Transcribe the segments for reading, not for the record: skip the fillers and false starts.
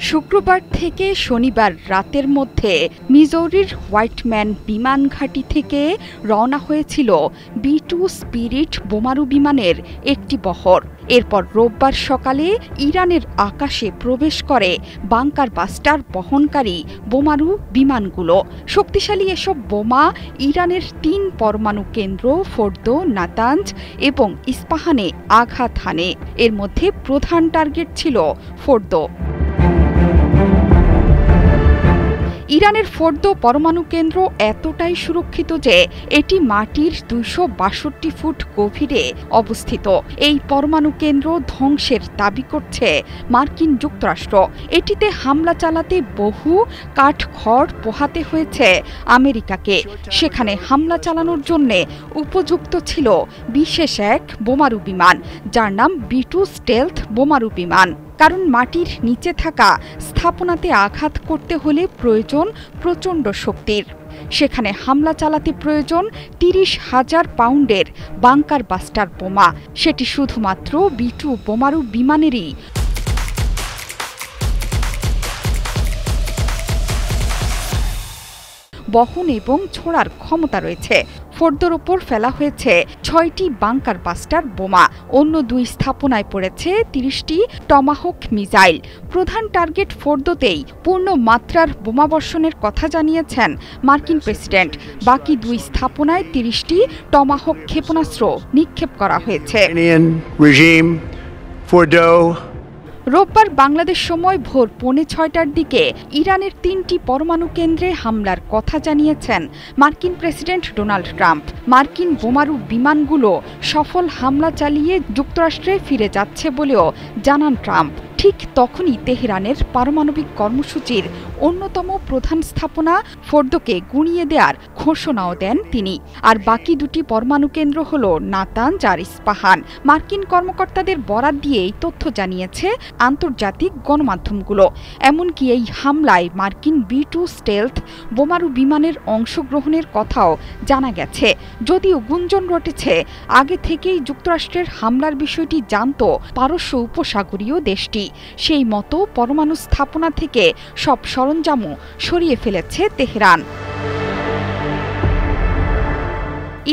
শুক্রবার থেকে শনিবার রাতের মধ্যে মিজৌরির হোয়াইটম্যান বিমান ঘাঁটি থেকে রওনা হয়েছিল B-2 স্পিরিট বোমারু বিমানের একটি বহর। এরপর রোববার সকালে ইরানের আকাশে প্রবেশ করে বাংকার বাস্টার বহনকারী বোমারু বিমানগুলো। শক্তিশালী এসব বোমা ইরানের ৩ পরমাণু কেন্দ্র ফোর্দো, নাতাঞ্জ এবং ইস্পাহানে আঘাত হানে। এর মধ্যে প্রধান টার্গেট ছিল ফোর্দো। ইরানের ফোর্দো পরমাণু কেন্দ্র এতটাই সুরক্ষিত যে এটি মাটির ২৬২ ফুট গভীরে অবস্থিত। এই পরমাণু কেন্দ্র ধ্বংসের দাবি করছে মার্কিন যুক্তরাষ্ট্র। এটিতে হামলা চালাতে বহু কাঠখড় পোহাতে হয়েছে আমেরিকাকে। সেখানে হামলা চালানোর জন্য উপযুক্ত ছিল বিশেষ এক বোমারু বিমান, যার নাম B-2 স্টেলথ বোমারু বিমান। কারণ মাটির নিচে থাকা স্থাপনাতে আঘাত করতে হলে প্রয়োজন প্রচণ্ড শক্তির। সেখানে হামলা চালাতে প্রয়োজন ৩০,০০০ পাউন্ডের বাংকার বাস্টার বোমা। সেটি শুধুমাত্র B-2 বোমারু বিমানেরই বহন এবং ছোড়ার ক্ষমতা রয়েছে। ফোর্দোর ওপর ফেলা হয়েছে ৬টি বাংকার বাস্টার বোমা। অন্য ২ স্থাপনায় পড়েছে ৩০টি টমাহক মিসাইল। প্রধান টার্গেট ফোর্দোতেই পূর্ণ মাত্রার বোমাবর্ষণের কথা জানিয়েছেন মার্কিন প্রেসিডেন্ট। বাকি ২ স্থাপনায় ৩০টি টমাহক ক্ষেপণাস্ত্র নিক্ষেপ করা হয়েছে। রোববার বাংলাদেশ সময় ভোর ৫:৩০টার দিকে ইরানের ৩টি পরমাণু কেন্দ্রে হামলার কথা জানিয়েছেন মার্কিন প্রেসিডেন্ট ডোনাল্ড ট্রাম্প। মার্কিন বোমারু বিমানগুলো সফল হামলা চালিয়ে যুক্তরাষ্ট্রে ফিরে যাচ্ছে বলেও জানান ট্রাম্প। ঠিক তখনই তেহরানের পারমাণবিক কর্মসূচির অন্যতম প্রধান স্থাপনা ফোর্দোকে গুঁড়িয়ে দেওয়ার ঘোষণাও দেন তিনি। আর বাকি 2টি পরমাণু কেন্দ্র হল নাতাঞ্জ আর ইস্পাহান। মার্কিন কর্মকর্তাদের বরাত দিয়ে এই তথ্য জানিয়েছে আন্তর্জাতিক গণমাধ্যমগুলো। এমনকি এই হামলায় মার্কিন B-2 স্টেলথ বোমারু বিমানের অংশগ্রহণের কথাও জানা গেছে। যদিও গুঞ্জন রটেছে আগে থেকেই যুক্তরাষ্ট্রের হামলার বিষয়টি জানত পারস্য উপসাগরীয় দেশটি। সেই মতো পরমাণু স্থাপনা থেকে সব সরঞ্জামও সরিয়ে ফেলেছে তেহরান।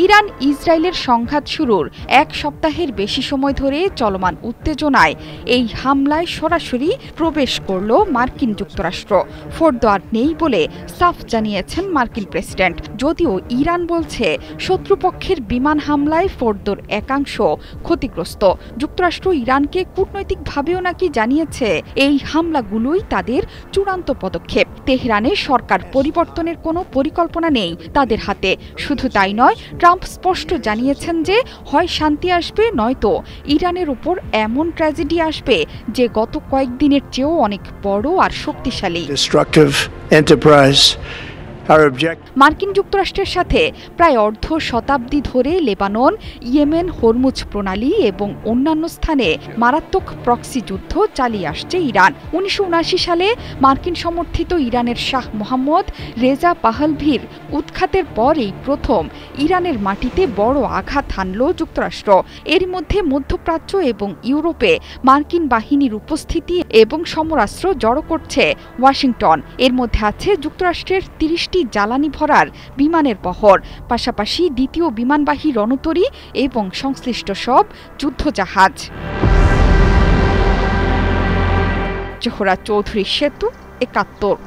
ইরান ইসরায়েলের সংঘাত শুরুর 1 সপ্তাহের বেশি সময় ধরে চলমান উত্তেজনায় এই হামলায় সরাসরি প্রবেশ করল মার্কিন যুক্তরাষ্ট্র। ফোর্দো আর নেই বলে সাফ জানিয়েছেন মার্কিন প্রেসিডেন্ট। যদিও ইরান বলছে শত্রুপক্ষের বিমান হামলায় ফোর্দোর একাংশ ক্ষতিগ্রস্ত। যুক্তরাষ্ট্র ইরানকে কূটনৈতিকভাবেও নাকি জানিয়েছে এই হামলাগুলোই তাদের চূড়ান্ত পদক্ষেপ। তেহরানে সরকার পরিবর্তনের কোনো পরিকল্পনা নেই তাদের হাতে। শুধু তাই নয়, ট্রাম্প স্পষ্ট জানিয়েছেন যে হয় শান্তি আসবে, নয়তো ইরানের উপর এমন ট্র্যাজেডি আসবে যে গত কয়েকদিনের চেয়েও অনেক বড় আর শক্তিশালী। মার্কিন যুক্তরাষ্ট্রের সাথে প্রায় অর্ধ শতাব্দী ধরে লেবানন, ইয়েমেন, হরমুজ প্রণালী এবং অন্যান্য স্থানে মারাত্মক প্রক্সি যুদ্ধ চালিয়ে আসছে ইরান। ১৯৭৯ সালে মার্কিন সমর্থিত ইরানের শাহ মোহাম্মদ রেজা পাহলভির উৎখাতের পরেই প্রথম ইরানের মাটিতে বড় আঘাত হানল যুক্তরাষ্ট্র। এরই মধ্যে মধ্যপ্রাচ্য এবং ইউরোপে মার্কিন বাহিনীর উপস্থিতি এবং সমরাস্ত্র জড়ো করছে ওয়াশিংটন। এর মধ্যে আছে যুক্তরাষ্ট্রের ৩০টি জ্বালানি ভরার বিমানের বহর, পাশাপাশি দ্বিতীয় বিমানবাহী রণতরী এবং সংশ্লিষ্ট সব যুদ্ধজাহাজ। জোহরা চৌধুরী সেতু, ৭১।